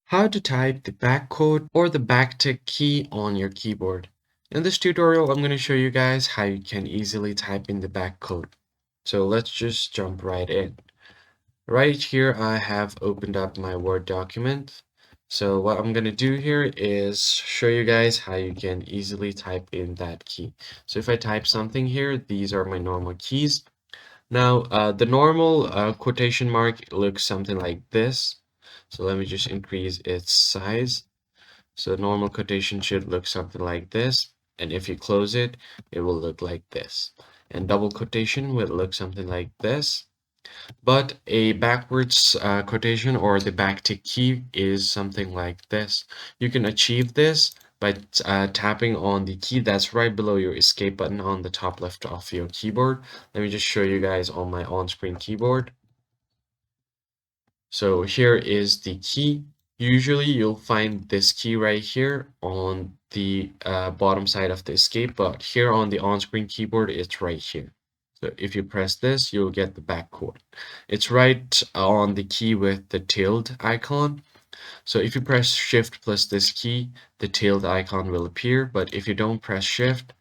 How to type the backquote or the backtick key on your keyboard. In this tutorial, I'm going to show you guys how you can easily type in the backquote. So let's just jump right in. Right here, I have opened up my Word document. So what I'm going to do here is show you guys how you can easily type in that key. So if I type something here, these are my normal keys. Now, the normal quotation mark looks something like this. So let me just increase its size. So normal quotation should look something like this. And if you close it, it will look like this. And double quotation will look something like this. But a backwards quotation or the backtick key is something like this. You can achieve this by tapping on the key that's right below your escape button on the top left of your keyboard. Let me just show you guys on my on-screen keyboard. So here is the key. Usually you'll find this key right here on the bottom side of the escape, but here on the on-screen keyboard, it's right here. So if you press this, you'll get the backquote. It's right on the key with the tilde icon. So if you press Shift plus this key, the tilde icon will appear, but if you don't press Shift,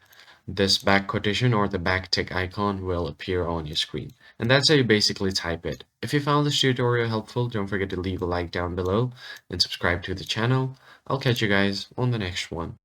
this back quotation or the backtick icon will appear on your screen. And that's how you basically type it. If you found this tutorial helpful, don't forget to leave a like down below and subscribe to the channel. I'll catch you guys on the next one.